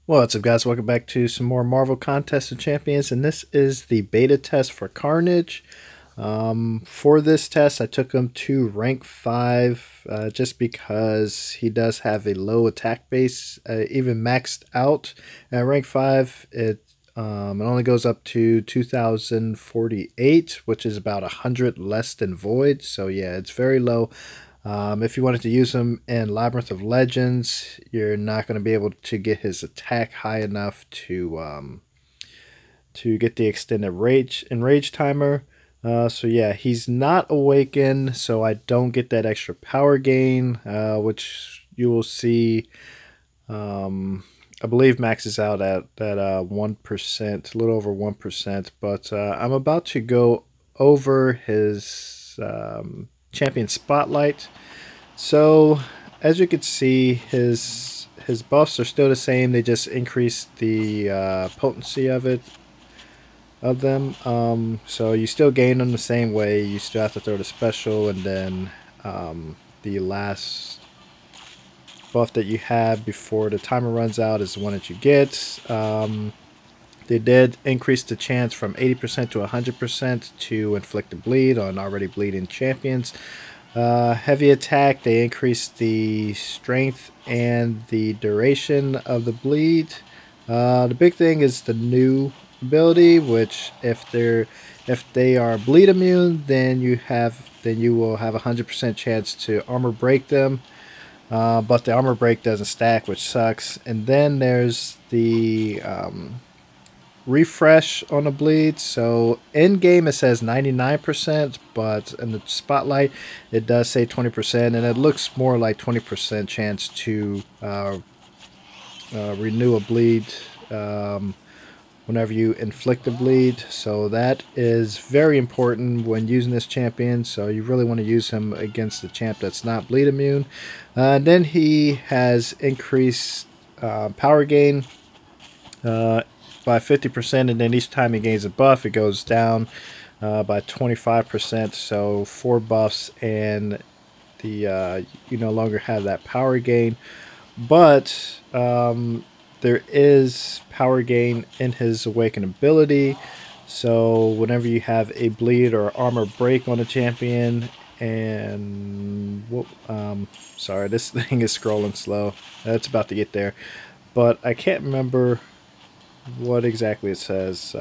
What's up, guys? Welcome back to some more Marvel Contest of Champions, and this is the beta test for Carnage. For this test, I took him to rank 5 just because he does have a low attack base. Even maxed out at rank 5, it only goes up to 2048, which is about 100 less than Void. So, yeah, it's very low. If you wanted to use him in Labyrinth of Legends, you're not going to be able to get his attack high enough to get the extended rage timer. So yeah, he's not awakened, so I don't get that extra power gain, which you will see. I believe maxes out at that 1%, a little over 1%. But I'm about to go over his champion spotlight. So as you can see, his buffs are still the same. They just increased the potency of them. So you still gain them the same way. You still have to throw the special, and then the last buff that you have before the timer runs out is the one that you get. They did increase the chance from 80% to 100% to inflict a bleed on already bleeding champions. Heavy attack, they increased the strength and the duration of the bleed. The big thing is the new ability, which if they are bleed immune, then you will have 100% chance to armor break them. But the armor break doesn't stack, which sucks. And then there's the refresh on the bleed. So in game it says 99%, but in the spotlight it does say 20%, and it looks more like 20% chance to renew a bleed whenever you inflict a bleed. So that is very important when using this champion. So you really want to use him against the champ that's not bleed immune. Then he has increased power gain by 50%, and then each time he gains a buff, it goes down by 25%. So 4 buffs, and the you no longer have that power gain. But there is power gain in his awakened ability. So whenever you have a bleed or armor break on a champion, and sorry, this thing is scrolling slow. It's about to get there, but I can't remember what exactly it says.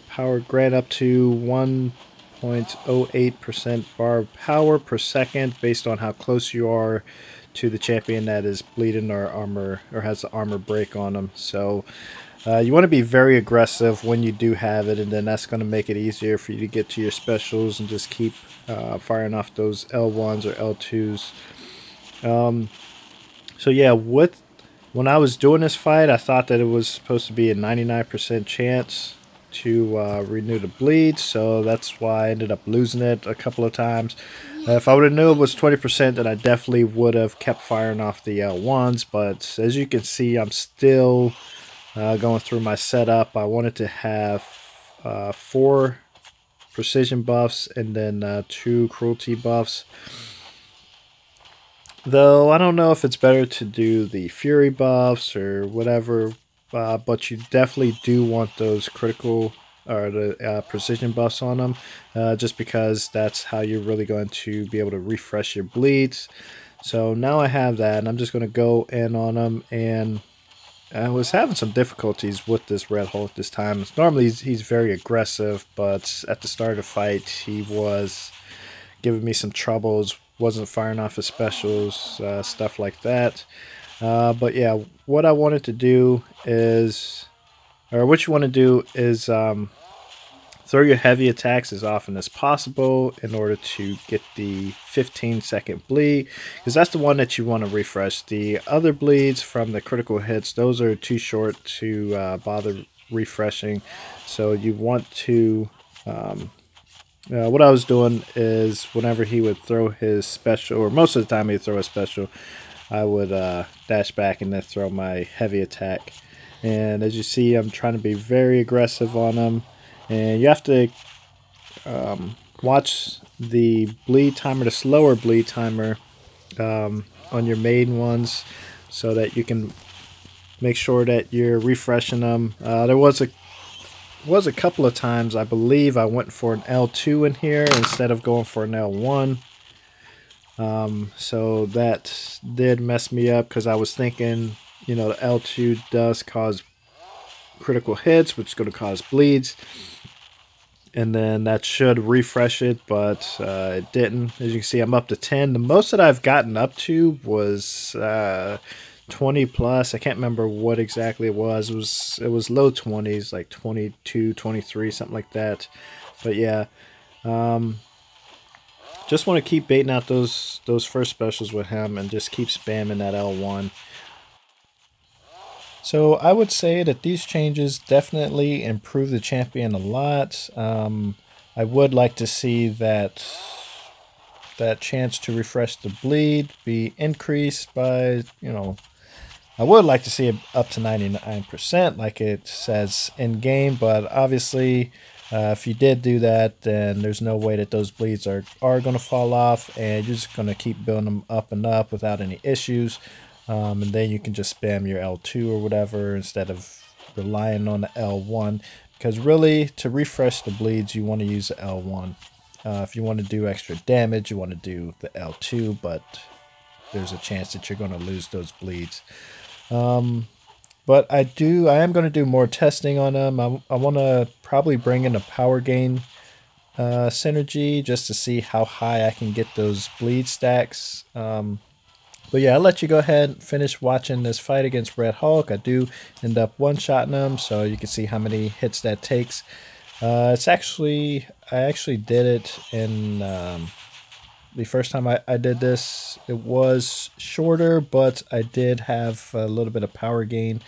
Power grant up to 1.08% bar power per second based on how close you are to the champion that is bleeding or armor or has the armor break on them. So you want to be very aggressive when you do have it, and then that's going to make it easier for you to get to your specials and just keep firing off those L1s or L2s. So yeah, when I was doing this fight, I thought that it was supposed to be a 99% chance to renew the bleed, so that's why I ended up losing it a couple of times. If I would have knew it was 20%, then I definitely would have kept firing off the L1s, but as you can see, I'm still going through my setup. I wanted to have 4 precision buffs and then 2 cruelty buffs. Though I don't know if it's better to do the fury buffs or whatever, but you definitely do want those critical or the precision buffs on them, just because that's how you're really going to be able to refresh your bleeds. So now I have that, and I'm just going to go in on them, and I was having some difficulties with this Red Hulk this time. Normally he's very aggressive, but at the start of the fight he was giving me some troubles, wasn't firing off his specials, stuff like that. But yeah, what I wanted to do is, or what you want to do is throw your heavy attacks as often as possible in order to get the 15-second bleed, because that's the one that you want to refresh. The other bleeds from the critical hits, those are too short to bother refreshing. So you want to what I was doing is whenever he would throw his special, or most of the time he'd throw a special, I would dash back and then throw my heavy attack. And as you see, I'm trying to be very aggressive on him. And you have to watch the bleed timer, the slower bleed timer on your main ones. so that you can make sure that you're refreshing them. There was a couple of times I believe I went for an L2 in here instead of going for an L1. So that did mess me up because I was thinking, you know, the L2 does cause critical hits, which is going to cause bleeds, and then that should refresh it, but it didn't. As you can see, I'm up to 10. The most that I've gotten up to was 20 plus. I can't remember what exactly it was. It was low 20s, like 22, 23, something like that. But yeah, just want to keep baiting out those first specials with him and just keep spamming that L1. So I would say that these changes definitely improve the champion a lot. I would like to see that chance to refresh the bleed be increased by, you know, I would like to see it up to 99% like it says in game, but obviously if you did do that, then there's no way that those bleeds are going to fall off, and you're just going to keep building them up and up without any issues. And then you can just spam your L2 or whatever instead of relying on the L1. Because really, to refresh the bleeds, you want to use the L1. If you want to do extra damage, you want to do the L2, but there's a chance that you're going to lose those bleeds. But I am going to do more testing on them. I want to probably bring in a power gain synergy just to see how high I can get those bleed stacks. But yeah, I'll let you go ahead and finish watching this fight against Red Hulk. I do end up one-shotting him, so you can see how many hits that takes. I actually did it in the first time I did this. It was shorter, but I did have a little bit of power gain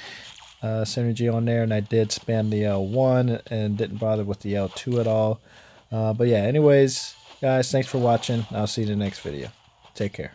synergy on there, and I did spam the L1 and didn't bother with the L2 at all. But yeah, anyways, guys, thanks for watching. I'll see you in the next video. Take care.